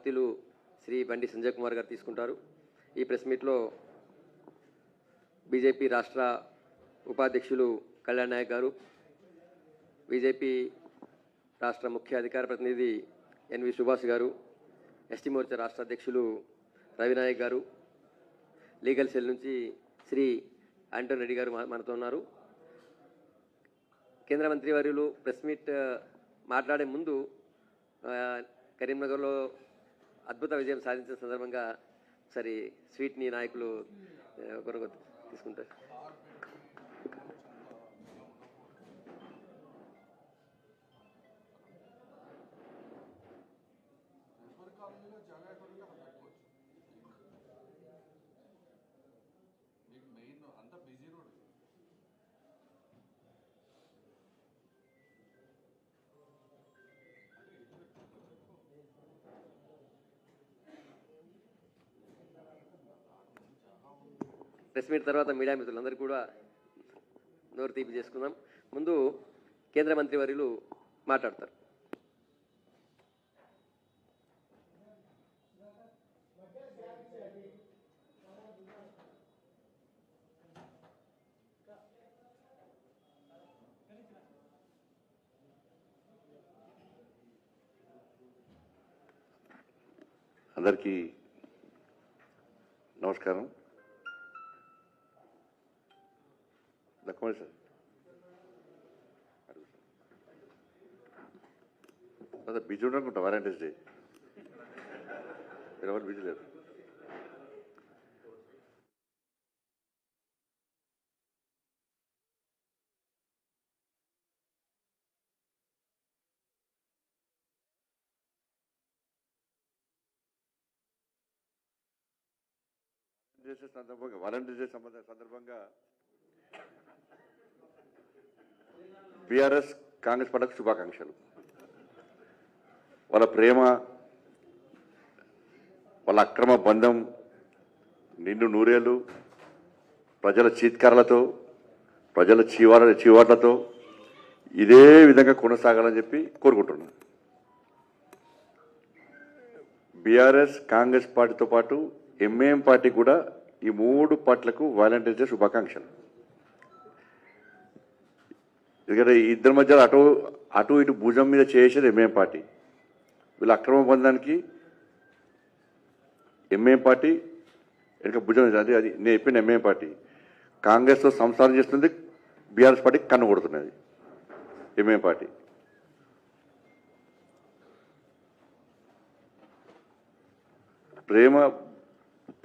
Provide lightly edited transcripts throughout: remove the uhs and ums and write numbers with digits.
ఆప్తులు శ్రీ బండి సంజయ్ కుమార్ గారు తీసుకుంటారు. ఈ ప్రెస్ మీట్లో బీజేపీ రాష్ట్ర ఉపాధ్యక్షులు కళ్యాణ్ నాయక్ గారు, బీజేపీ రాష్ట్ర ముఖ్య అధికార ప్రతినిధి ఎన్వి సుభాష్ గారు, ఎస్టీ మోర్చా రాష్ట్ర అధ్యక్షులు రవినాయక్ గారు, లీగల్ సెల్ నుంచి శ్రీ ఆంటోన్ రెడ్డి గారు మనతో ఉన్నారు. కేంద్ర మంత్రివర్యులు ప్రెస్ మీట్ మాట్లాడే ముందు కరీంనగర్లో అద్భుత విజయం సాధించిన సందర్భంగా ఒకసారి స్వీట్ని నాయకులు కొరకు తీసుకుంటారు. ప్రెస్ మీట్ తర్వాత మీడియా మిత్రులందరూ కూడా నోరు తీపి చేసుకుందాం. ముందు కేంద్ర మంత్రివర్యులు మాట్లాడతారు. అందరికీ నమస్కారం. దక్కమని సార్ బిజీ ఉండనుకుంటా. వాలంటీర్స్ డే మీరు ఎవరు బిజీ లేరు. వాలంటీర్స్ డే సందర్భంగా బీఆర్ఎస్ కాంగ్రెస్ పార్టీకి శుభాకాంక్షలు. వాళ్ళ ప్రేమ, వాళ్ళ అక్రమ బంధం నిండు నూరేళ్ళు ప్రజల చీత్కారాలతో, ప్రజల చీవాట్లతో ఇదే విధంగా కొనసాగాలని చెప్పి కోరుకుంటున్నాను. బీఆర్ఎస్ కాంగ్రెస్ పార్టీతో పాటు ఎంఐఎం పార్టీ కూడా ఈ 3 పార్టీలకు వాలంటీర్స్ డే శుభాకాంక్షలు. ఎందుకంటే ఇద్దరి మధ్య అటు ఇటు భుజం మీద చేసేది ఎంఐఎం పార్టీ. వీళ్ళ అక్రమ బంధానికి ఎంఐఎం పార్టీ వెనుక భుజం, అది నేను చెప్పిన ఎంఐఎం పార్టీ కాంగ్రెస్తో సంసారం చేస్తుంది, బీఆర్ఎస్ పార్టీ కన్ను కొడుతున్నది ఎంఐఎం పార్టీ.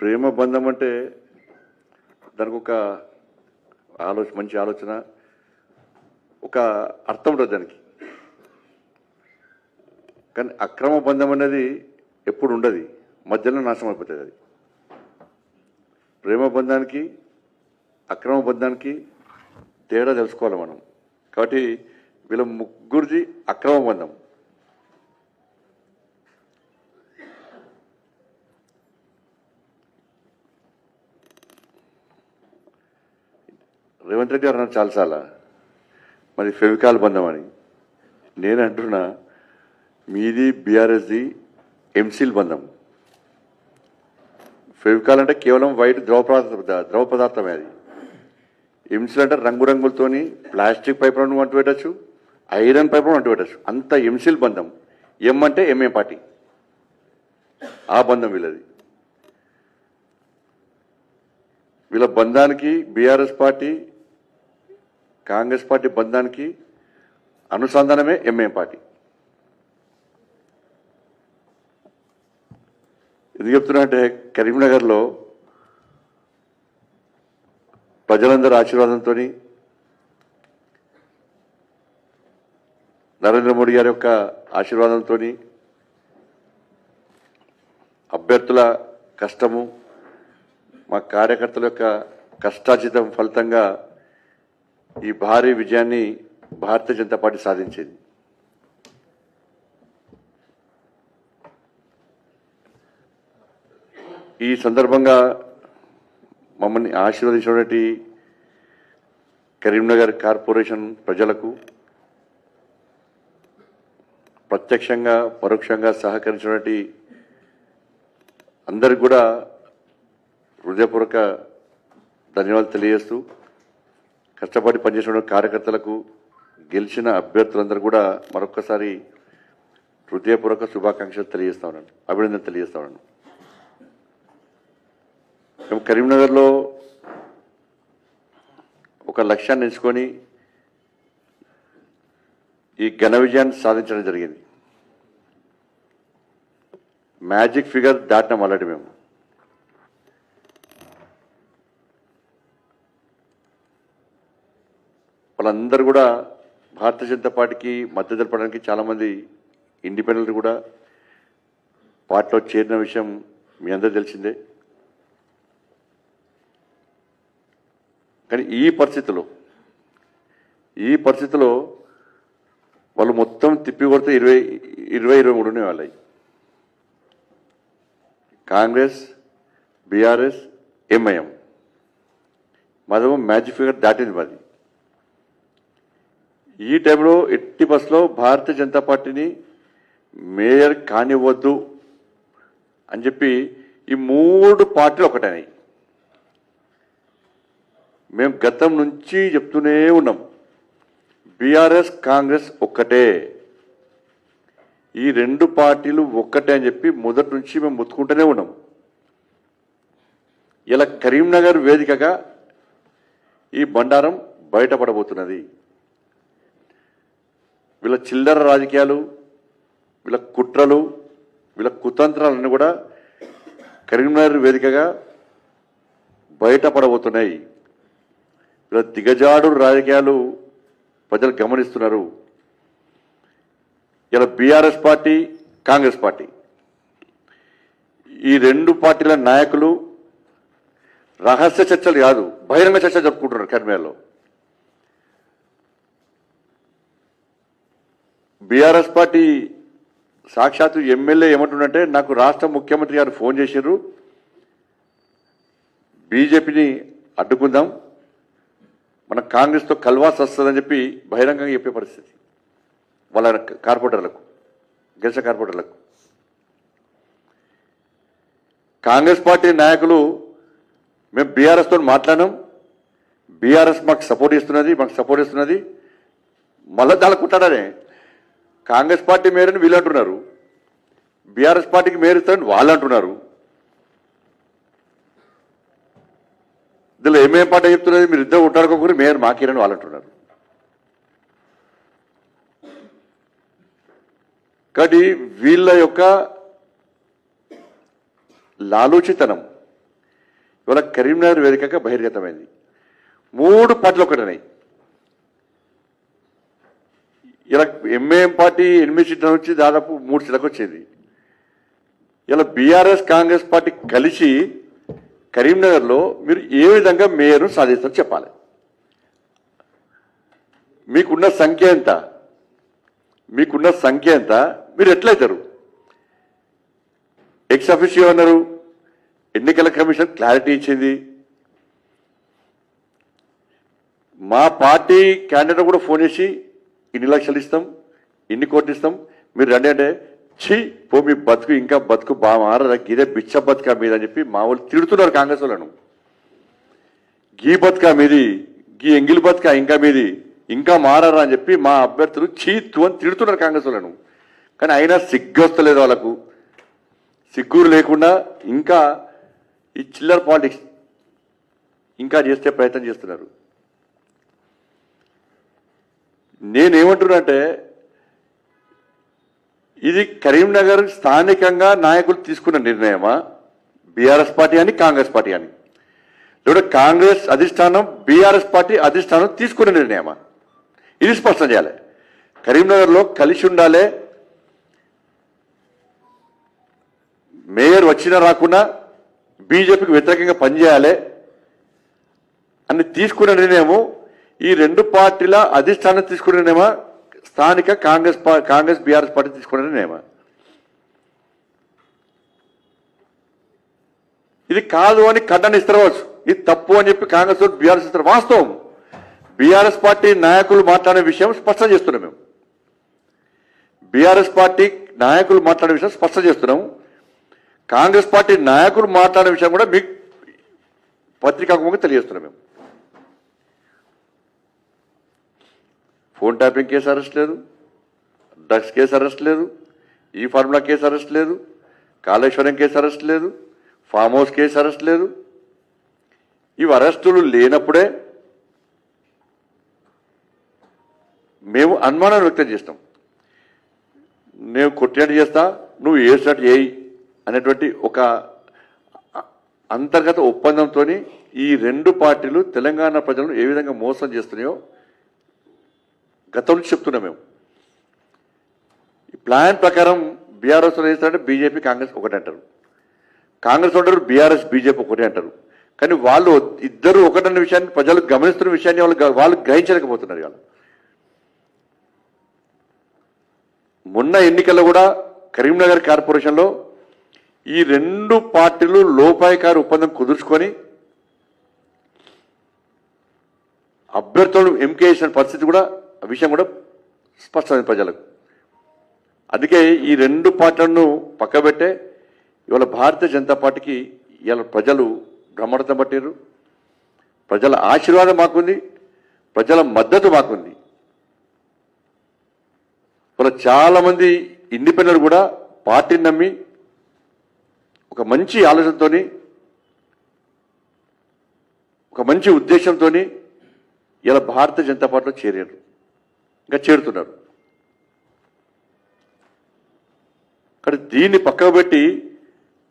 ప్రేమ బంధం అంటే దానికి ఒక మంచి ఆలోచన, ఒక అర్థం ఉంటుంది దానికి. కానీ అక్రమ బంధం అనేది ఎప్పుడు ఉండదు, మధ్యలో నాశనం అయిపోతుంది అది. ప్రేమ బంధానికి అక్రమ బంధానికి తేడా తెలుసుకోవాలి మనం. కాబట్టి వీళ్ళ ముగ్గురిది అక్రమ బంధం. రేవంత్ రెడ్డి గారు అన్నారు చాలాసార్లు మరి ఫెవికాల్ బంధం అని. నేను అంటున్నా మీది బీఆర్ఎస్ది ఎంసీల్ బంధం. ఫెవికాల్ అంటే కేవలం వైట్ ద్రవ పదార్థమే అది. ఎంసీల్ అంటే రంగురంగులతోని ప్లాస్టిక్ పైపులను అంటు పెట్టచ్చు, ఐరన్ పైపులను అంటు పెట్టచ్చు, అంత ఎంసీల్ బంధం. ఎం అంటే ఎంఏ పార్టీ, ఆ బంధం వీళ్ళది. వీళ్ళ బంధానికి బీఆర్ఎస్ పార్టీ కాంగ్రెస్ పార్టీ బంధానికి అనుసంధానమే ఎంఐ పార్టీ. ఎందుకు చెప్తున్నా అంటే కరీంనగర్లో ప్రజలందరి ఆశీర్వాదంతో, నరేంద్ర మోడీ గారి యొక్క ఆశీర్వాదంతో, అభ్యర్థుల కష్టము, మా కార్యకర్తల యొక్క కష్టార్జితం ఫలితంగా ఈ భారీ విజయాన్ని భారతీయ జనతా పార్టీ సాధించింది. ఈ సందర్భంగా మమ్మల్ని ఆశీర్వదించినటువంటి కరీంనగర్ కార్పొరేషన్ ప్రజలకు, ప్రత్యక్షంగా పరోక్షంగా సహకరించినటువంటి అందరికి కూడా హృదయపూర్వక ధన్యవాదాలు తెలియజేస్తూ కష్టపడి పనిచేసిన కార్యకర్తలకు గెలిచిన అభ్యర్థులందరూ కూడా మరొక్కసారి హృదయపూర్వక శుభాకాంక్షలు తెలియజేస్తా ఉన్నాను, అభినందన తెలియజేస్తా ఉన్నాను. మేము కరీంనగర్లో ఒక లక్ష్యాన్ని ఎంచుకొని ఈ ఘన విజయాన్ని సాధించడం జరిగింది. మ్యాజిక్ ఫిగర్ దాటినాం ఆల్రెడీ మేము. వాళ్ళందరూ కూడా భారతీయ జనతా పార్టీకి మద్దతు తెలపడానికి చాలామంది ఇండిపెండెంట్ కూడా పార్టీలో చేరిన విషయం మీ అందరూ తెలిసిందే. కానీ ఈ పరిస్థితిలో వాళ్ళు మొత్తం తిప్పి కొడితే 23 వాళ్ళవి. కాంగ్రెస్, బీఆర్ఎస్, ఎంఐఎం మాదేమో మ్యాజిక్ ఫిగర్ దాటింది మాది. ఈ టైంలో ఎట్టి బస్సులో భారతీయ జనతా పార్టీని మేయర్ కానివ్వద్దు అని చెప్పి ఈ 3 పార్టీలు ఒకటైనాయి. మేము గతం నుంచి చెప్తూనే ఉన్నాం, బీఆర్ఎస్ కాంగ్రెస్ ఒక్కటే, ఈ 2 పార్టీలు ఒక్కటే అని చెప్పి మొదటి నుంచి మేము ముత్తుకుంటూనే ఉన్నాం. ఇలా కరీంనగర్ వేదికగా ఈ బండారం బయటపడబోతున్నది. వీళ్ళ చిల్లర రాజకీయాలు, వీళ్ళ కుట్రలు, వీళ్ళ కుతంత్రాలన్నీ కూడా కరీంనగర్ వేదికగా బయటపడబోతున్నాయి. వీళ్ళ దిగజాడు రాజకీయాలు ప్రజలు గమనిస్తున్నారు. ఇలా బీఆర్ఎస్ పార్టీ, కాంగ్రెస్ పార్టీ ఈ 2 పార్టీల నాయకులు రహస్య చర్చలు కాదు, బహిరంగ చర్చ జరుపుకుంటున్నారు కరీంనగర్లో. బీఆర్ఎస్ పార్టీ సాక్షాత్తు ఎమ్మెల్యే ఏమంటుండంటే, నాకు రాష్ట్ర ముఖ్యమంత్రి గారు ఫోన్ చేశారు, బీజేపీని అడ్డుకుందాం, మన కాంగ్రెస్తో కల్వాస్ వస్తుందని చెప్పి బహిరంగంగా చెప్పే పరిస్థితి వాళ్ళ కార్పొరేటర్లకు, గెలిచిన కార్పొరేటర్లకు. కాంగ్రెస్ పార్టీ నాయకులు మేము బీఆర్ఎస్తో మాట్లాడినాం, బీఆర్ఎస్ మాకు సపోర్ట్ ఇస్తున్నది, మళ్ళా దానికి కుట్టాడనే కాంగ్రెస్ పార్టీ మేయర్ని వీళ్ళు అంటున్నారు, బీఆర్ఎస్ పార్టీకి మేయర్ ఇస్తారని వాళ్ళు అంటున్నారు. ఇందులో ఏమేం పాట చెప్తున్నది, మీరు ఇద్దరు ఉంటాడుకోకూరి మేయర్ మాకేరని వాళ్ళు అంటున్నారు. కాబట్టి వీళ్ళ యొక్క లాలూచితనం ఇవాళ కరీంనగర్ వేదికగా బహిర్గతమైంది. 3 పార్టీలు ఒకటనాయి. ఇలా ఎంఐఎం పార్టీ 8 సీట్ల నుంచి దాదాపు 3 సీట్లకు వచ్చేది. ఇలా బీఆర్ఎస్ కాంగ్రెస్ పార్టీ కలిసి కరీంనగర్లో మీరు ఏ విధంగా మేయర్ను సాధిస్తారో చెప్పాలి. మీకున్న సంఖ్య ఎంత, మీరు ఎట్లయితారు? ఎక్స్ అఫీషియో అన్నారు, ఎన్నికల కమిషన్ క్లారిటీ ఇచ్చింది. మా పార్టీ క్యాండిడేట్ కూడా ఫోన్ చేసి ఇన్ని లక్షలు ఇస్తాం, ఇన్ని కోట్లు ఇస్తాం, మీరు రండి అంటే, ఛీ పో మీ బతుకు ఇంకా బతుకు బాగా మారదా, గీదే బిచ్చ బతుక మీద అని చెప్పి మా వాళ్ళు తిడుతున్నారు కాంగ్రెస్ వాళ్ళను. గీ బతుక మీది, గీ ఎంగిలి బతుక ఇంకా మీది, ఇంకా మారరా అని చెప్పి మా అభ్యర్థులు చీత్తు అని తిడుతున్నారు కాంగ్రెస్ వాళ్ళను. కానీ అయినా సిగ్గొస్తలేదు వాళ్ళకు. సిగ్గురు లేకుండా ఇంకా ఈ చిల్లర పాలిటిక్స్ ఇంకా చేస్తే ప్రయత్నం చేస్తున్నారు. నేనేమంటున్నానంటే, ఇది కరీంనగర్ స్థానికంగా నాయకులు తీసుకున్న నిర్ణయమా, బీఆర్ఎస్ పార్టీ అని కాంగ్రెస్ పార్టీ అని, లేదా కాంగ్రెస్ అధిష్టానం బీఆర్ఎస్ పార్టీ అధిష్టానం తీసుకున్న నిర్ణయమా? ఇది స్పష్టం చేయాలి. కరీంనగర్లో కలిసి ఉండాలి, మేయర్ వచ్చినా రాకున్నా బీజేపీకి వ్యతిరేకంగా పనిచేయాలి అని తీసుకున్న నిర్ణయము ఈ 2 పార్టీల అధిష్టానం తీసుకున్న నిర్ణయమా, స్థానిక కాంగ్రెస్ బీఆర్ఎస్ పార్టీ తీసుకున్న నిర్ణయమా? ఇది కాదు అని ఖండనిస్తారు, ఇది తప్పు అని చెప్పి కాంగ్రెస్ బీఆర్ఎస్ ఇస్తారు. వాస్తవం, బీఆర్ఎస్ పార్టీ నాయకులు మాట్లాడే విషయం స్పష్టం చేస్తున్నాం. మేము బీఆర్ఎస్ పార్టీ నాయకులు మాట్లాడే విషయం స్పష్టం చేస్తున్నాం. కాంగ్రెస్ పార్టీ నాయకులు మాట్లాడే విషయం కూడా మీకు పత్రికాముఖంగా తెలియజేస్తున్నాం మేము. ఫోన్ ట్యాపింగ్ కేసు అరెస్ట్ లేదు, డ్రగ్స్ కేసు అరెస్ట్ లేదు, ఈ ఫార్ములా కేసు అరెస్ట్ లేదు, కాళేశ్వరం కేసు అరెస్ట్ లేదు, ఫామ్ హౌస్ కేసు అరెస్ట్ లేదు. ఇవి అరెస్టులు లేనప్పుడే మేము అనుమానాలు వ్యక్తం చేస్తాం. నేను కొట్టినట్టు చేస్తా, నువ్వు వేసినట్టు చేయి అనేటువంటి ఒక అంతర్గత ఒప్పందంతో ఈ రెండు పార్టీలు తెలంగాణ ప్రజలను ఏ విధంగా మోసం చేస్తున్నాయో గతం నుంచి చెప్తున్నాం మేము. ఈ ప్లాన్ ప్రకారం బీఆర్ఎస్ చేస్తారంటే బీజేపీ కాంగ్రెస్ ఒకటే అంటారు, కాంగ్రెస్ అంటారు బీఆర్ఎస్ బీజేపీ ఒకటే అంటారు. కానీ వాళ్ళు ఇద్దరు ఒకటన్న విషయాన్ని ప్రజలు గమనిస్తున్న విషయాన్ని వాళ్ళు గ్రహించలేకపోతున్నారు. ఇవాళ మొన్న ఎన్నికల్లో కూడా కరీంనగర్ కార్పొరేషన్లో ఈ రెండు పార్టీలు లోపాయకారి ఒప్పందం కుదుర్చుకొని అభ్యర్థులను ఎంపిక చేసిన పరిస్థితి కూడా విషయం కూడా స్పష్టమైంది ప్రజలకు. అందుకే ఈ రెండు పార్టీలను పక్కబెట్టే ఇవాళ భారతీయ జనతా పార్టీకి ఇవాళ ప్రజలు బ్రహ్మరథం పట్టారు. ప్రజల ఆశీర్వాదం మాకుంది, ప్రజల మద్దతు మాకుంది. ఇవాళ చాలామంది ఇండిపెండెంట్ కూడా పార్టీని నమ్మి ఒక మంచి ఆలోచనతో ఒక మంచి ఉద్దేశంతో ఇలా భారతీయ జనతా పార్టీలో చేరారు, ఇంకా చేరుతున్నారు. కానీ దీన్ని పక్కకు పెట్టి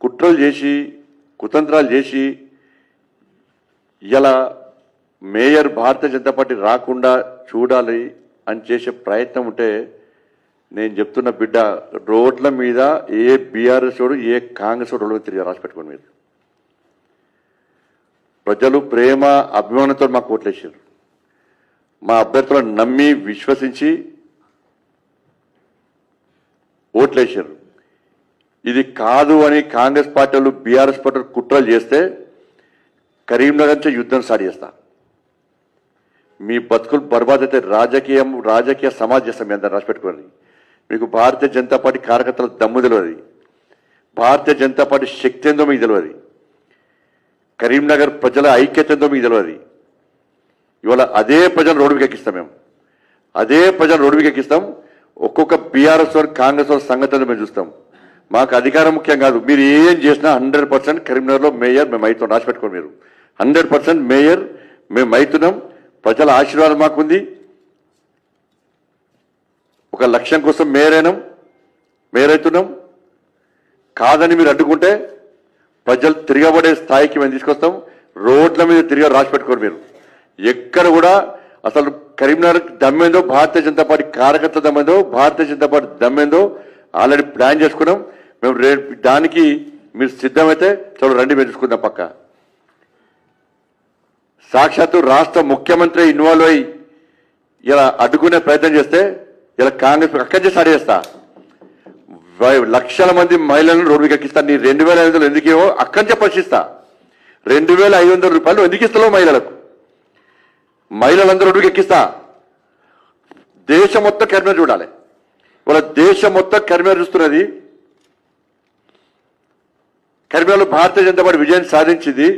కుట్రలు చేసి కుతంత్రాలు చేసి ఇలా మేయర్ భారతీయ జనతా పార్టీ రాకుండా చూడాలి అని చేసే ప్రయత్నం ఉంటే నేను చెప్తున్న బిడ్డ, రోడ్ల మీద ఏ బీఆర్ఎస్ వాడు ఏ కాంగ్రెస్ వాడు తిరిగి రాసి పెట్టుకోండి. మీరు ప్రజలు ప్రేమ అభిమానంతో మాకు ఓట్లేసారు. మా అభ్యర్థులను నమ్మి విశ్వసించి ఓట్లేశారు. ఇది కాదు అని కాంగ్రెస్ పార్టీలు బీఆర్ఎస్ పార్టీలు కుట్రలు చేస్తే కరీంనగర్ నుంచి యుద్ధం స్టార్ట్ చేస్తా. మీ బతుకులు బర్బాద్ అయితే రాజకీయ సమాజ్ చేస్తాం. మీ అందరూ రాసి పెట్టుకోండి. మీకు భారతీయ జనతా పార్టీ కార్యకర్తల దమ్ము తెలియదు, భారతీయ జనతా పార్టీ శక్తి ఏందో మీకు తెలియదు, కరీంనగర్ ప్రజల ఐక్యత ఏందో మీకు తెలియదు. ఇవాళ అదే ప్రజలు రోడ్డుకి ఎక్కిస్తాం. మేము అదే ప్రజలు రోడ్డుకి ఎక్కిస్తాం. ఒక్కొక్క బీఆర్ఎస్ వారు కాంగ్రెస్ వారి సంగతి మేము చూస్తాం. మాకు అధికారం ముఖ్యం కాదు. మీరు ఏం చేసినా 100% కరీంనగర్లో మేయర్ మేము అవుతాం. రాసి పెట్టుకోండి. మీరు 100% మేయర్ మేము అవుతున్నాం. ప్రజల ఆశీర్వాదం మాకుంది. ఒక లక్ష్యం కోసం మేయర్ అవుతున్నాం. కాదని మీరు అడ్డుకుంటే ప్రజలు తిరగబడే స్థాయికి మేము తీసుకొస్తాం. రోడ్ల మీద తిరిగి రాసి పెట్టుకోండి. మీరు ఎక్కడ కూడా అసలు కరీంనగర్ దమ్మేందో, భారతీయ జనతా పార్టీ కార్యకర్త దమ్మేందో, Bharatiya Janata party దమ్మేందో already plan చేసుకున్నాం. మేము దానికి మీరు సిద్ధమైతే చలో రండి, మేము చూసుకుందాం. పక్క సాక్షాత్తు రాష్ట్ర ముఖ్యమంత్రి ఇన్వాల్వ్ అయ్యి ఇలా అడ్డుకునే ప్రయత్నం చేస్తే ఇలా కాంగ్రెస్ అక్కడి నుంచి స్టార్ట్ చేస్తా. లక్షల మంది మహిళలను రోడ్డుకి ఎక్కిస్తా. నీ 2,500 ఎందుకేమో అక్కడి నుంచే ప్రశ్నిస్తా. 2,500 రూపాయలు ఎందుకు ఇస్తావు మహిళలందరూ రోడ్డుకి ఎక్కిస్తా. దేశం మొత్తం కరీంనగర్ చూడాలి. వాళ్ళ దేశం మొత్తం కరీంనగర్ చూస్తున్నది. కరీంనగర్లో భారతీయ జనతా పార్టీ విజయం సాధించింది.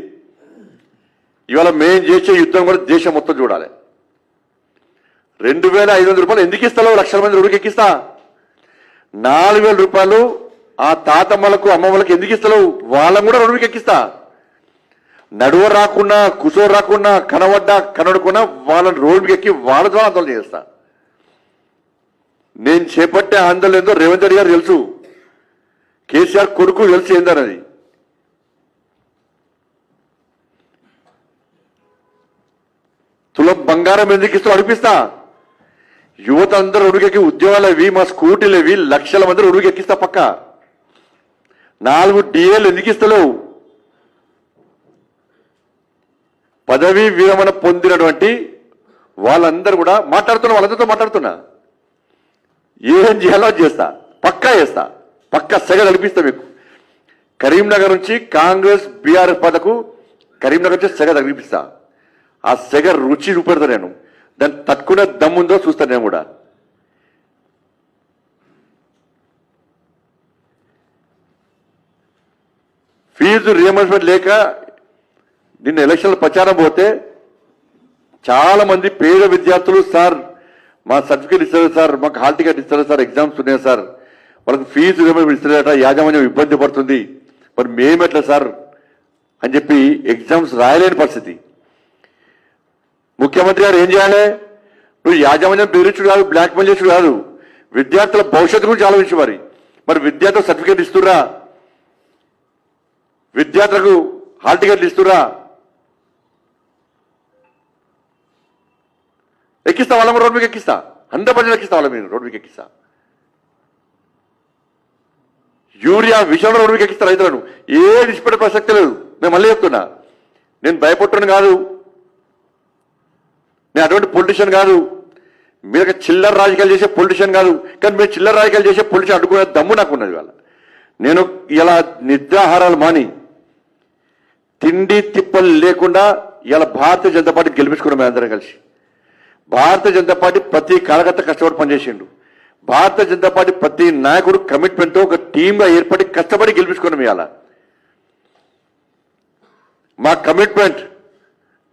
ఇవాళ మేం చేసే యుద్ధం కూడా దేశం మొత్తం చూడాలి. 2,500 రూపాయలు ఎందుకు ఇస్తావు? లక్షల మంది రోడ్డుకి ఎక్కిస్తా. 4,000 రూపాయలు ఆ తాతమ్మలకు అమ్మమ్మలకు ఎందుకు ఇస్తావు? వాళ్ళని కూడా రోడ్డుకి ఎక్కిస్తా. నడువ రాకుండా, కుసో రాకుండా, కనబడ్డా కనడకుండా వాళ్ళని రోడ్డుకి ఎక్కి వాళ్ళ ద్వారా ఆందోళన చేస్తా. నేను చేపట్టే ఆందోళన ఏందో రేవంత్ రెడ్డి గారు తెలుసు, కేసీఆర్ కొడుకు తెలుసు ఏందన్నది. తులం బంగారం ఎందుకు ఇస్తూ అడిపిస్తా. యువత అందరూ ఉడుకెక్కి ఉద్యోగాలు అవి, మా స్కూటీలు అవి, లక్షల మంది ఉడుగు ఎక్కిస్తా. పక్క 4 డిఏలు ఎందుకు ఇస్తలేవు? పదవీ విరమణ పొందినటువంటి వాళ్ళందరూ కూడా వాళ్ళందరితో మాట్లాడుతున్నా. ఏం చేయాలో చేస్తా, పక్కా చేస్తా, పక్కా సెగ తలిపిస్తా. మీకు కరీంనగర్ నుంచి కాంగ్రెస్ బీఆర్ఎస్ పార్టీకు కరీంనగర్ నుంచి సెగ తగిలిపిస్తా. ఆ సెగ రుచి చూపెడతా. నేను దాన్ని తట్టుకునే దమ్ముందో చూస్తాను. నేను కూడా ఫీజు రియంబర్స్మెంట్ లేక నిన్న ఎలక్షన్ల ప్రచారం పోతే చాలా మంది పేద విద్యార్థులు సార్ మా సర్టిఫికేట్ ఇస్తారు సార్, మాకు హాల్ టికెట్ ఇస్తారు సార్, ఎగ్జామ్స్ ఉన్నాయి సార్, వాళ్ళకి ఫీజు రియంబర్స్మెంట్ ఇస్తారట, యాజమాన్యం ఇబ్బంది పడుతుంది, మరి మేమెట్లా సార్ అని చెప్పి ఎగ్జామ్స్ రాయలేని పరిస్థితి. ముఖ్యమంత్రి గారు ఏం చేయాలి? నువ్వు యాజమాన్యం బెదిరించుడు కాదు, బ్లాక్మెయిల్ చేసుడు కాదు, విద్యార్థుల భవిష్యత్తు గురించి ఆలోచించు. మరి విద్యార్థులకు సర్టిఫికేట్ ఇస్తురా, విద్యార్థులకు హాల్ టికెట్లు ఇస్తురా, ఎక్కిస్తా వాళ్ళ రోడ్ మీకు ఎక్కిస్తా, 100% ఎక్కిస్తా వాళ్ళ మీరు రోడ్ మీకు ఎక్కిస్తా. యూరియా విషయంలో రోడ్ మీకు ఎక్కిస్తా రైతులను, ఏ డిస్పెట్టే ప్రసక్తి లేదు. నేను మళ్ళీ చెప్తున్నా, నేను భయపడుతున్నాను కాదు, నేను అటువంటి పొలిటీషియన్ కాదు, మీరు చిల్లర రాజకీయాలు చేసే పొలిటీషియన్ కాదు, కానీ మీరు చిల్లర రాజకీయాలు చేసే పొలిటీషియన్ అడ్డుకునే దమ్ము నాకు ఉన్నది. వాళ్ళ నేను ఇలా నిద్రాహారాలు మాని తిండి తిప్పలు లేకుండా ఇలా భారతీయ జనతా పార్టీ గెలిపించుకున్నాం. మేము అందరం కలిసి భారతీయ జనతా పార్టీ ప్రతి కార్యకర్త కష్టపడి పనిచేసిండు. భారతీయ జనతా పార్టీ ప్రతి నాయకుడు కమిట్మెంట్తో ఒక టీమ్గా ఏర్పడి కష్టపడి గెలిపించుకున్నాం. ఇవాళ మా కమిట్మెంట్,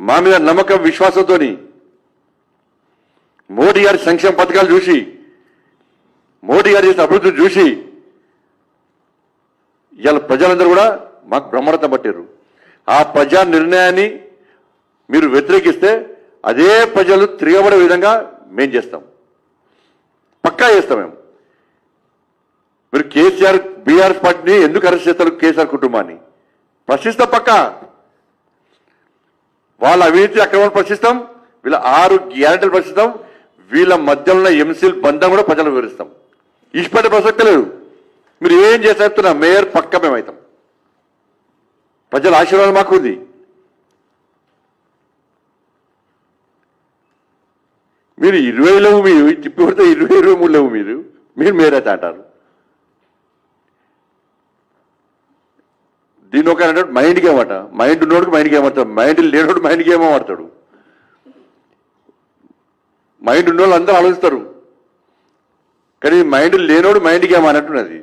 మా మీద నమ్మకం విశ్వాసంతో మోడీ గారి సంక్షేమ పథకాలు చూసి, మోడీ గారు చేసిన అభివృద్ధి చూసి ఇవాళ ప్రజలందరూ కూడా మాకు బ్రహ్మరథం పట్టారు. ఆ ప్రజా నిర్ణయాన్ని మీరు వ్యతిరేకిస్తే అదే ప్రజలు తిరగబడే విధంగా మేం చేస్తాం, పక్కా చేస్తాం. మేము మీరు కేసీఆర్ బీఆర్ఎస్ పార్టీని ఎందుకు అరెస్ట్ చేస్తారు? కేసీఆర్ కుటుంబాన్ని ప్రశ్నిస్తాం, పక్కా వాళ్ళ అవినీతి అక్రమాలను ప్రశ్నిస్తాం, వీళ్ళ 6 గ్యారెంటీలు ప్రశ్నిస్తాం, వీళ్ళ మధ్యలో ఉన్న ఎంసీల్ బంధం కూడా ప్రజలకు వివరిస్తాం. ఇష్టపడే ప్రసక్తి లేదు. మీరు ఏం చేస్తున్నా మేయర్ పక్క మేమవుతాం. ప్రజల ఆశీర్వాదం మాకు ఉంది. మీరు 20 లేవు, మీరు తిప్పి కొడితే 23 లేవు, మీరు మేయర్ అయితే అంటారు. దీని ఒక మైండ్ గేమ్ అట. మైండ్ ఉన్నోడికి మైండ్ గేమ్ ఆడతాడు, మైండ్ లేనోడు మైండ్ గేమ్ ఆడతాడు. మైండ్ ఉన్నోళ్ళు అందరూ ఆలోచిస్తారు, కానీ మైండ్ లేనోడు మైండ్ గేమ్ అన్నట్టున్నది.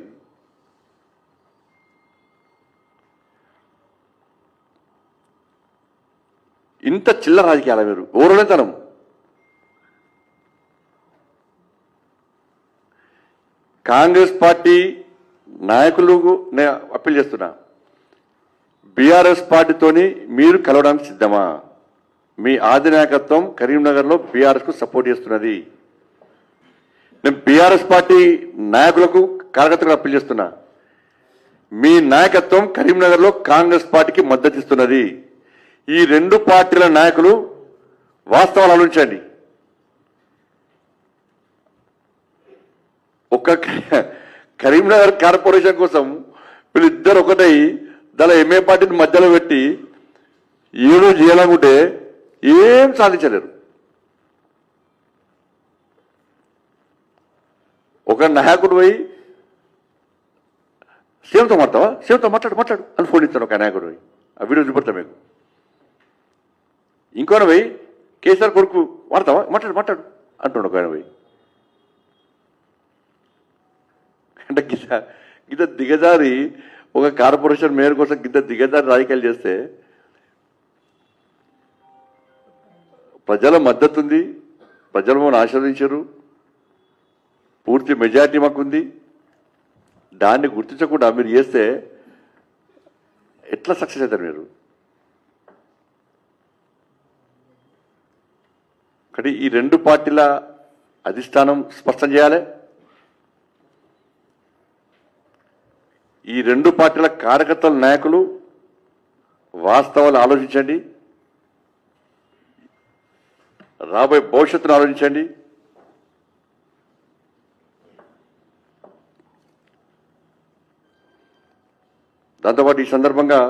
ఇంత చిల్లర రాజకీయాల మీరు ఓరలేతనం. కాంగ్రెస్ పార్టీ నాయకులకు నేను అప్పీల్ చేస్తున్నా, బీఆర్ఎస్ పార్టీతోని మీరు కలవడానికి సిద్ధమా? మీ అధినాయకత్వం కరీంనగర్లో బీఆర్ఎస్కు సపోర్ట్ చేస్తున్నది. నేను బీఆర్ఎస్ పార్టీ నాయకులకు కార్యకర్తలకు అప్పీల్ చేస్తున్నా, మీ నాయకత్వం కరీంనగర్లో కాంగ్రెస్ పార్టీకి మద్దతు ఇస్తున్నది. ఈ 2 పార్టీల నాయకులు వాస్తవాలు ఆలోచించండి. ఒక కరీంనగర్ కార్పొరేషన్ కోసం వీళ్ళిద్దరు ఒకటై దాని ఎంఏ పార్టీని మధ్యలో పెట్టి ఏదో చేయాలనుకుంటే ఏం సాధించలేరు. ఒక నాయకుడు పోయి సీఎంతో మాట్లాడతావా, సీఎంతో మాట్లాడు అని ఫోన్ ఇస్తాడు ఒక నాయకుడు పోయి. ఆ వీడియో చూపెడతా మీకు. ఇంకోన పోయి కేసీఆర్ కొడుకు వాడతావా, మాట్లాడు అంటున్నాడు ఒక ఆయన పోయి. అంటే గిద్ద దిగజారి ఒక కార్పొరేషన్ మేయర్ కోసం గిద్ద దిగజారి రాజకీయాలు చేస్తే ప్రజల మద్దతు ఉంది, ప్రజలు మమ్మల్ని ఆశీర్వదించారు, పూర్తి మెజారిటీ మాకుంది. దాన్ని గుర్తించకుండా మీరు చేస్తే ఎట్లా సక్సెస్ అవుతారు మీరు? కానీ ఈ 2 పార్టీల అధిష్టానం స్పష్టం చేయాలి. ఈ 2 పార్టీల కార్యకర్తల నాయకులు వాస్తవాలు ఆలోచించండి, రాబోయే భవిష్యత్తును ఆలోచించండి. దాంతోపాటు ఈ సందర్భంగా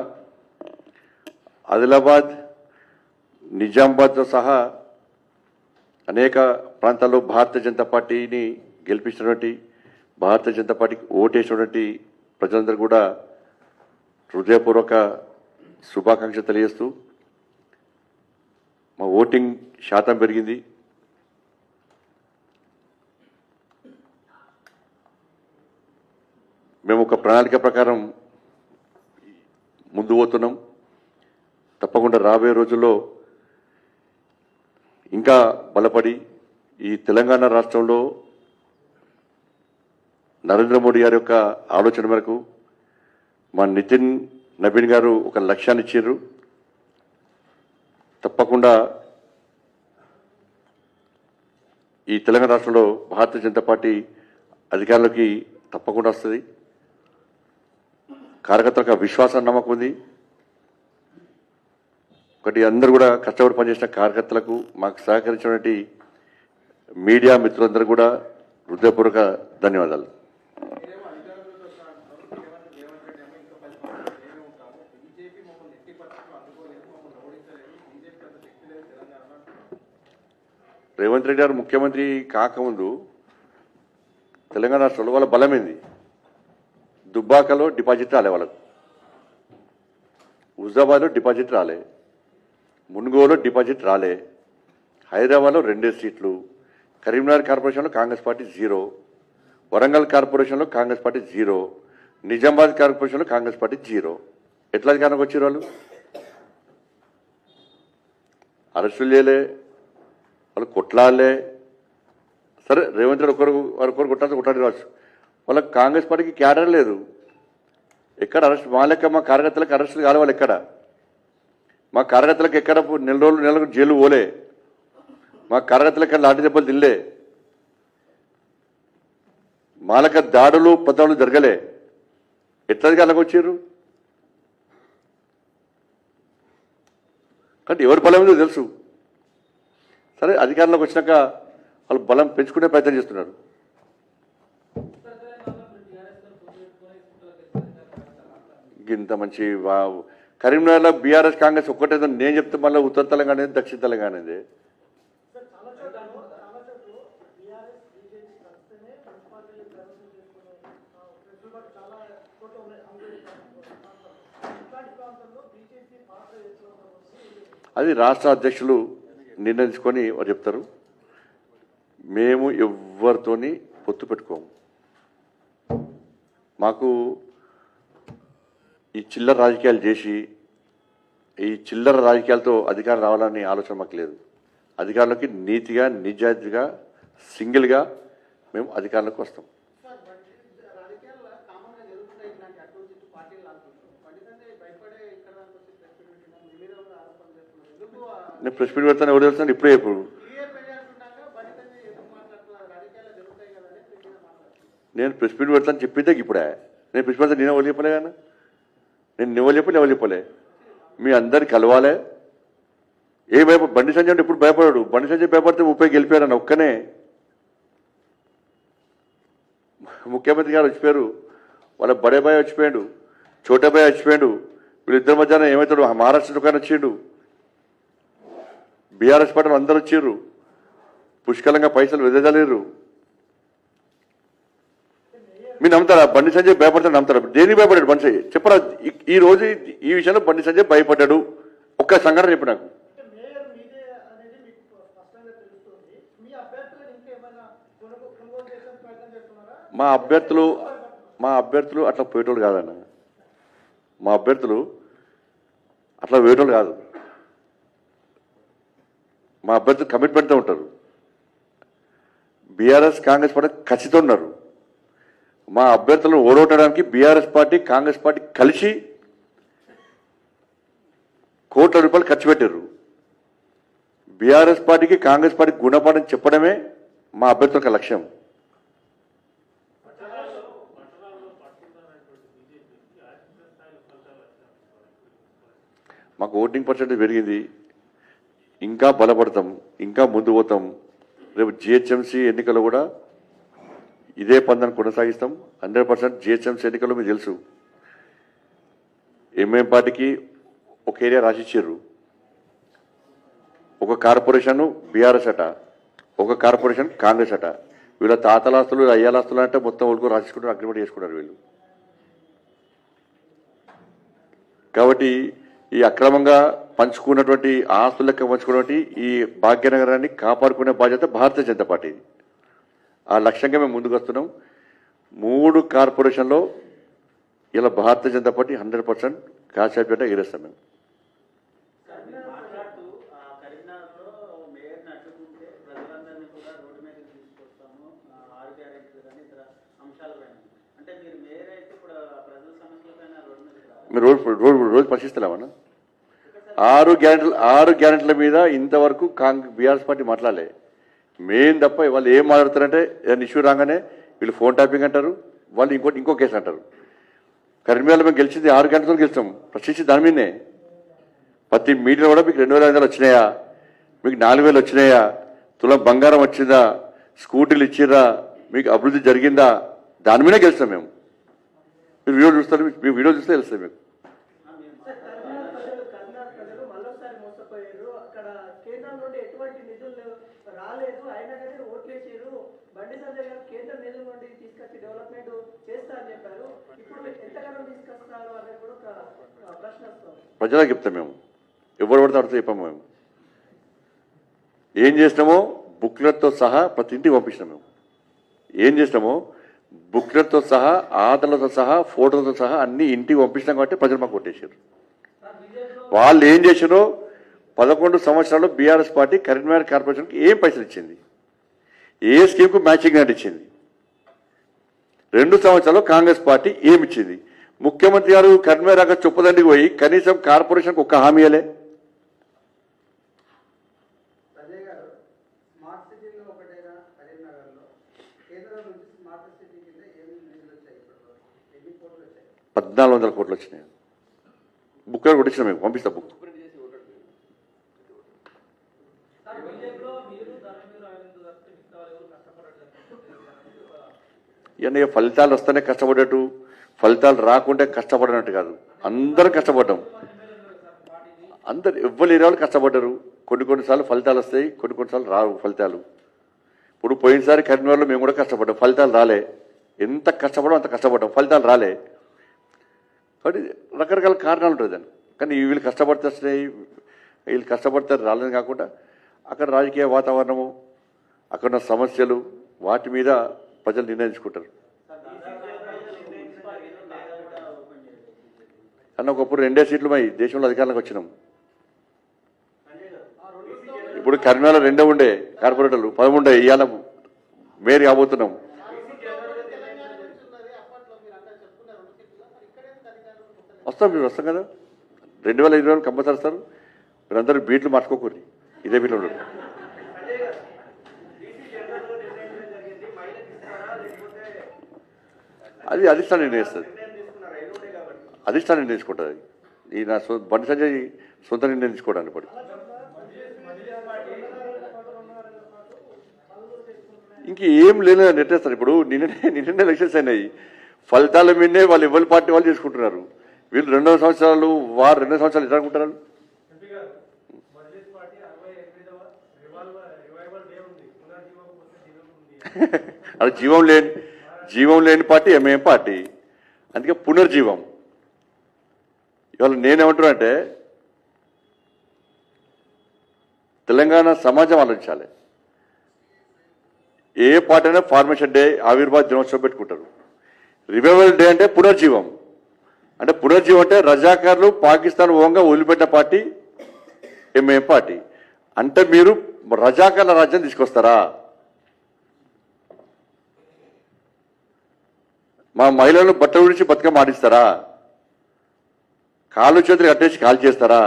ఆదిలాబాద్, నిజామాబాద్తో సహా అనేక ప్రాంతాల్లో భారతీయ జనతా పార్టీని గెలిపించినటువంటి, భారతీయ జనతా పార్టీకి ఓటేసినటువంటి ప్రజలందరూ కూడా హృదయపూర్వక శుభాకాంక్షలు తెలియజేస్తూ, మా ఓటింగ్ శాతం పెరిగింది. మేము ఒక ప్రణాళిక ప్రకారం ముందు పోతున్నాం. తప్పకుండా రాబోయే రోజుల్లో ఇంకా బలపడి ఈ తెలంగాణ రాష్ట్రంలో నరేంద్ర మోడీ గారి యొక్క ఆలోచన మేరకు మా నితిన్ నవీన్ గారు ఒక లక్ష్యాన్ని ఇచ్చారు. తప్పకుండా ఈ తెలంగాణ రాష్ట్రంలో భారతీయ జనతా పార్టీ అధికారంలోకి తప్పకుండా వస్తుంది. కార్యకర్తలకు విశ్వాసం నమ్మకం ఉంది. ఒకటి అందరూ కూడా కష్టపడి పనిచేసిన కార్యకర్తలకు మాకు సహకరించినటువంటి మీడియా మిత్రులందరూ కూడా హృదయపూర్వక ధన్యవాదాలు. రేవంత్ రెడ్డి గారు ముఖ్యమంత్రి కాకముందు తెలంగాణ రాష్ట్రంలో వాళ్ళ బలమైంది. దుబ్బాకలో డిపాజిట్ రాలే వాళ్ళకు, హుజాబాద్లో డిపాజిట్ రాలే, మున్గోలో డిపాజిట్ రాలే, హైదరాబాద్లో 2 సీట్లు, కరీంనగర్ కార్పొరేషన్లో కాంగ్రెస్ పార్టీ 0, వరంగల్ కార్పొరేషన్లో కాంగ్రెస్ పార్టీ 0, నిజామాబాద్ కార్పొరేషన్లో కాంగ్రెస్ పార్టీ 0. ఎట్లా అధికారానికి వచ్చారు వాళ్ళు? అరెస్టులు చేయలే, వాళ్ళు కొట్లాడలే. సరే రేవంత్ రెడ్డి ఒకరు కొట్టాల్సి కొట్టాడు కావచ్చు. వాళ్ళకి కాంగ్రెస్ పార్టీకి క్యాడర్ లేదు. ఎక్కడ అరెస్ట్? మా లెక్క మా కార్యకర్తలకు అరెస్టులు కాదు. వాళ్ళు ఎక్కడ? మా కార్యకర్తలకు ఎక్కడ నెలకు జైలు పోలే, మా కార్యకర్తలకు లాంటి దెబ్బలు తినలే, మా లెక్క దాడులు పదాలు జరగలే. ఎట్లది అలాగ వచ్చారు? కాబట్టి ఎవరి బలం ఏదో తెలుసు. సరే అధికారంలోకి వచ్చినాక వాళ్ళు బలం పెంచుకునే ప్రయత్నం చేస్తున్నారు. ఇంత మంచి కరీంనగర్లో బీఆర్ఎస్ కాంగ్రెస్ ఒక్కటే నేను చెప్తే మళ్ళీ ఉత్తర తెలంగాణ దక్షిణ తెలంగాణ ఇది. అది రాష్ట్ర అధ్యక్షులు నిర్ణయించుకొని వారు చెప్తారు. మేము ఎవరితోని పొత్తు పెట్టుకోము. మాకు ఈ చిల్లర రాజకీయాలు చేసి ఈ చిల్లర రాజకీయాలతో అధికారం రావాలని ఆలోచన మాకు లేదు. అధికారంలోకి నీతిగా నిజాయితీగా సింగిల్గా మేము అధికారంలోకి వస్తాం. నేను ప్రెస్ మీట్ పెడతాను. ఎవరు తెలుస్తాను? ఇప్పుడే ఇప్పుడు నేను ప్రెస్ మీట్ పెడతాను చెప్పిందే ఇప్పుడే. నేను ప్రెస్ పెడతాను. నేను ఎవరు చెప్పలే కానీ నేను ఎవరు చెప్పలే, ఎవరు చెప్పలే. మీ అందరికి కలవాలే. ఏ భయపడ బండి సంజయ్ అంటే ఇప్పుడు భయపడాడు. బండి సంజయ్ భయపడితే 30 గెలిపారని ఒక్కనే. ముఖ్యమంత్రి గారు వచ్చిపోయారు, వాళ్ళ బడే బాయ్ వచ్చిపోయాడు, చోటే బాయ్ వచ్చిపోయాడు. వీళ్ళిద్దరి మధ్యాహ్నం ఏమవుతాడు? మహారాష్ట్ర దుకాణం వచ్చిండు, బీఆర్ఎస్ పార్టీలు అందరూ వచ్చారు, పుష్కలంగా పైసలు వెదజలేరు. మీరు నమ్ముతారా? బండి సంజయ్ భయపడతాడు నమ్ముతారా? దేనికి భయపడ్డాడు బండి సంజయ్? చెప్పరా ఈ రోజు ఈ విషయంలో బండి సంజయ్ భయపడ్డాడు? ఒక్క సంఘటన చెప్పు నాకు. మా అభ్యర్థులు అట్లా పోయేటోళ్ళు కాదన్న. మా అభ్యర్థులు అట్లా పోయేటోళ్ళు కాదు. మా అభ్యర్థులు కమిట్మెంట్తో ఉంటారు. బీఆర్ఎస్ కాంగ్రెస్ పార్టీ ఖచ్చితంగా ఉన్నారు. మా అభ్యర్థులను ఓడగొట్టడానికి బీఆర్ఎస్ పార్టీ కాంగ్రెస్ పార్టీ కలిసి కోట్ల రూపాయలు ఖర్చు పెట్టారు. బీఆర్ఎస్ పార్టీకి కాంగ్రెస్ పార్టీకి గుణపాఠం చెప్పడమే మా అభ్యర్థుల లక్ష్యం. మాకు ఓటింగ్ పర్సెంటేజ్ పెరిగింది. ఇంకా బలపడతాం, ఇంకా ముందు పోతాం. రేపు జిహెచ్ఎంసీ ఎన్నికలు కూడా ఇదే పందాన్ని కొనసాగిస్తాం. 100% జిహెచ్ఎంసీ ఎన్నికల్లో మీకు తెలుసు, ఎంఎం పార్టీకి ఒక ఏరియా రాసిచ్చారు. ఒక కార్పొరేషన్ బీఆర్ఎస్ అట, ఒక కార్పొరేషన్ కాంగ్రెస్ అట. వీళ్ళ తాతలాస్తులు అయ్యాలాస్తులు అంటే మొత్తం వాళ్ళకు రాసుకుంటారు, అగ్రిమెంట్ చేసుకున్నారు వీళ్ళు. కాబట్టి ఈ అక్రమంగా పంచుకున్నటువంటి ఆస్తులు లెక్క పంచుకున్నటువంటి ఈ భాగ్యనగరాన్ని కాపాడుకునే బాధ్యత భారతీయ జనతా పార్టీ. ఆ లక్ష్యంగా మేము ముందుకు వస్తున్నాం. 3 కార్పొరేషన్లో ఇలా భారతీయ జనతా పార్టీ 100% కాసేపేట ఎగిరేస్తాం మేము. మాట్లాడుతూ కరీంనగర్లో మేయర్ని అడ్డుకుంటే ప్రజలందరినీ కూడా రోడ్డు మీదకి తీసుకొస్తాము 6 గ్యారెంటీలు కానీ ఇతర అంశాలపైన. అంటే మీరు మేయర్ అయితే ఇప్పుడు ప్రజల సమస్యలపైన రోడ్డు మీదకి రావాలి. మీరు రోజు పరిశీలిస్తలేమన్నా? 6 గ్యారెంటీల మీద ఇంతవరకు బీఆర్ఎస్ పార్టీ మాట్లాడలే. మెయిన్ తప్ప వాళ్ళు ఏం మాట్లాడతారంటే ఏదైనా ఇష్యూ రాగానే వీళ్ళు ఫోన్ ట్యాపింగ్ అంటారు, వాళ్ళు ఇంకో కేసు అంటారు. కరీంనగర్లో మేము గెలిచింది 6 గంటలతో గెలిచాం, ప్రశ్నించి దాని మీదనే. ప్రతి మీటింగ్ కూడా మీకు 2,500 వచ్చినాయా, మీకు 4,000 వచ్చినాయా, తులం బంగారం వచ్చిందా, స్కూటీలు ఇచ్చిరా, మీకు అభివృద్ధి జరిగిందా, దాని మీదే గెలుస్తాం మేము. మీరు వీడియో చూస్తారు, మీ వీడియో చూస్తే తెలుస్తుంది మీకు. ప్రజలకు చెప్తాం మేము, ఎవరు పడితే అడితే చెప్పాము మేము. ఏం చేసినామో బుక్లెట్తో సహా ప్రతి ఇంటికి పంపించినాం మేము. ఏం చేసినామో బుక్లెట్తో సహా, ఆటలతో సహా, ఫోటోలతో సహా అన్ని ఇంటికి పంపించినాం కాబట్టి ప్రజలు మాకు కొట్టేశారు. వాళ్ళు ఏం చేశారో 11 సంవత్సరాలు బీఆర్ఎస్ పార్టీ కరీంనగర్ కార్పొరేషన్కి ఏం పైసలు ఇచ్చింది, ఏ స్కీమ్కు మ్యాచింగ్ గ్రాంట్ ఇచ్చింది, 2 సంవత్సరాలు కాంగ్రెస్ పార్టీ ఏమిచ్చింది. ముఖ్యమంత్రి గారు కరీంనగర్ దాకా చొప్పదండికి పోయి కనీసం కార్పొరేషన్కి ఒక్క హామీ ఇవ్వలే. సంజయ్ గారు, స్మార్ట్ సిటీలో ఒకటైనా కరీంనగర్లో కేంద్రం నుంచి స్మార్ట్ సిటీ కింద ఏమి నిధులు వచ్చాయి? ఎన్ని కోట్లు వచ్చాయి? 1,400 కోట్లు వచ్చినాయి. బుక్ కొట్టించిన మేము పంపిస్తా బుక్. ఇవన్నీ ఫలితాలు వస్తేనే కష్టపడేట్టు, ఫలితాలు రాకుంటే కష్టపడినట్టు కాదు. అందరం కష్టపడ్డాం, అందరు ఎవ్వరు వాళ్ళు కష్టపడ్డారు. కొన్నిసార్లు ఫలితాలు వస్తాయి, కొన్నిసార్లు రావు ఫలితాలు. ఇప్పుడు పోయినసారి కరీంనగర్లో మేము కూడా కష్టపడ్డాం, ఫలితాలు రాలే. ఎంత కష్టపడడం అంత కష్టపడ్డాం, ఫలితాలు రాలే. కాబట్టి రకరకాల కారణాలు ఉంటుంది దాన్ని. కానీ వీళ్ళు కష్టపడితే వస్తున్నాయి, వీళ్ళు కష్టపడితే రాలేదు కాకుండా అక్కడ రాజకీయ వాతావరణము, అక్కడ సమస్యలు, వాటి మీద ప్రజలు నిర్ణయించుకుంటారు. అన్న ఒకప్పుడు 2 సీట్లు మై దేశంలో అధికారంలోకి వచ్చినాం. ఇప్పుడు కరీంనగర్లో 2 ఉండే కార్పొరేటర్లు, 13 ఉండే. ఇవాళ మేయర్ కాబోతున్నాం. వస్తాం, మీరు వస్తాం కదా. 2020 కంపల్సరీ వస్తారు. మీరందరూ బీట్లు మార్చుకోకూరి, ఇదే బీట్లు ఉండదు. అది అధిష్టానం నిర్ణయిస్తుంది, అధిష్టానం నిర్ణయించుకుంటుంది. ఈ నా బండి సంజయ్ సొంత నిర్ణయం తీసుకోవడానికి పడి ఇంక ఏం లేదు నెట్టేస్తారు. ఇప్పుడు నిన్ననే ఎలక్షన్స్ అయినాయి, ఫలితాల మీదనే వాళ్ళు ఎవరి పార్టీ వాళ్ళు చేసుకుంటున్నారు. వీళ్ళు 2 సంవత్సరాలు, వారు 2 సంవత్సరాలు ఎట్లా అనుకుంటారు? అది జీవం లేని పార్టీ ఎంఐఎం పార్టీ, అందుకే పునర్జీవం. ఇవాళ నేనేమంటున్నా అంటే తెలంగాణ సమాజం ఆలోచించాలి. ఏ పార్టీ అయినా ఫార్మేషన్ డే, ఆవిర్భావ దినోత్సవం పెట్టుకుంటారు. రివైవల్ డే అంటే పునర్జీవం. అంటే పునర్జీవం అంటే రజాకారులు పాకిస్తాన్ ఓంగా వదిలిపెట్టిన పార్టీ ఎంఐఎం పార్టీ. అంటే మీరు రజాకార్ల రాజ్యం తీసుకొస్తారా? మా మహిళలను బట్టలు విడిచి బతుకమ్మ ఆడిస్తారా? కాళ్ళు చేతులు కట్టేసి కాల్ చేస్తారా?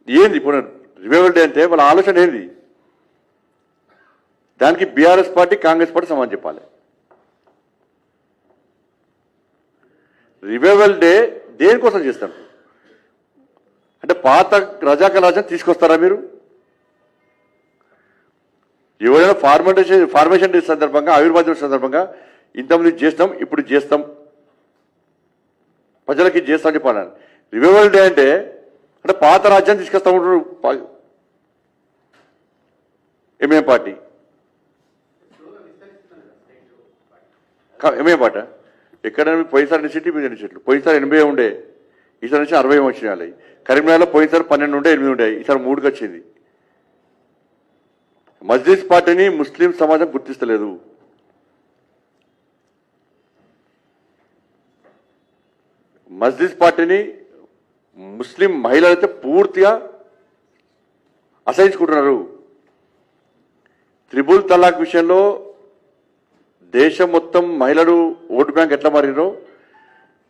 ఏంది ఇప్పుడు రివైవల్ డే అంటే? వాళ్ళ ఆలోచన ఏంది? దానికి బీఆర్ఎస్ పార్టీ, కాంగ్రెస్ పార్టీ సమాధానం చెప్పాలి. రివైవల్ డే దేనికోసం చేస్తారు? అంటే పాత రజాకార్ రాజ్యం తీసుకొస్తారా మీరు? ఎవరైనా ఫార్మేషన్ డే సందర్భంగా, ఆవిర్భావ దివస్ సందర్భంగా ఇంతమంది చేస్తాం, ఇప్పుడు చేస్తాం, ప్రజలకి చేస్తాం చెప్పాలి. రివైవల్ డే అంటే పాత రాజ్యాన్ని తీసుకొస్తా ఉంటారు ఎంఐఎం పార్టీ. ఎంఐఎం పార్టీ ఎక్కడైనా పోయినసారి 2 సీట్లు, మీద 2 సీట్లు. పోయినసారి 80 ఉండే, ఈసారి నుంచి 60 వచ్చినాయి. కరీంనగర్లో పోయినసారి 12 ఉండే, 8 ఉండే, ఈసారి 3కి వచ్చింది. మజ్లిస్ పార్టీని ముస్లిం సమాజం గుర్తిస్తలేదు. మజ్లిస్ పార్టీని ముస్లిం మహిళలైతే పూర్తిగా అసహించుకుంటున్నారు. త్రిబుల్ తలాక్ విషయంలో దేశం మొత్తం మహిళలు ఓటు బ్యాంక్ ఎట్లా మారినో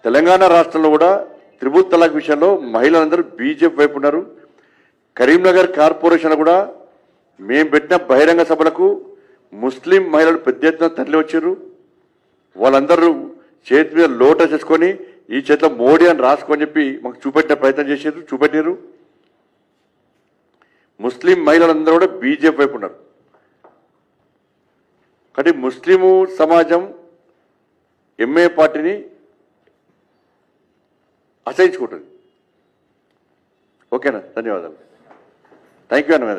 తెలంగాణ రాష్ట్రంలో కూడా త్రిబుల్ తలాక్ విషయంలో మహిళలందరూ బీజేపీ వైపు ఉన్నారు. కరీంనగర్ కార్పొరేషన్ కూడా మేము పెట్టిన బహిరంగ సభలకు ముస్లిం మహిళలు పెద్ద ఎత్తున తరలి వచ్చారు. వాళ్ళందరూ చేతి మీద లోటస్ వేసుకొని ఈ చేతిలో మోడీ అని రాసుకొని చెప్పి మాకు చూపెట్టిన ప్రయత్నం చేశారు, చూపెట్టారు. ముస్లిం మహిళలందరూ కూడా బీజేపీ వైపు ఉన్నారు. కాబట్టి ముస్లిము సమాజం ఎంఏ పార్టీని అసహించుకుంటుంది. ఓకేనా? ధన్యవాదాలు. థ్యాంక్ యూ అన్న.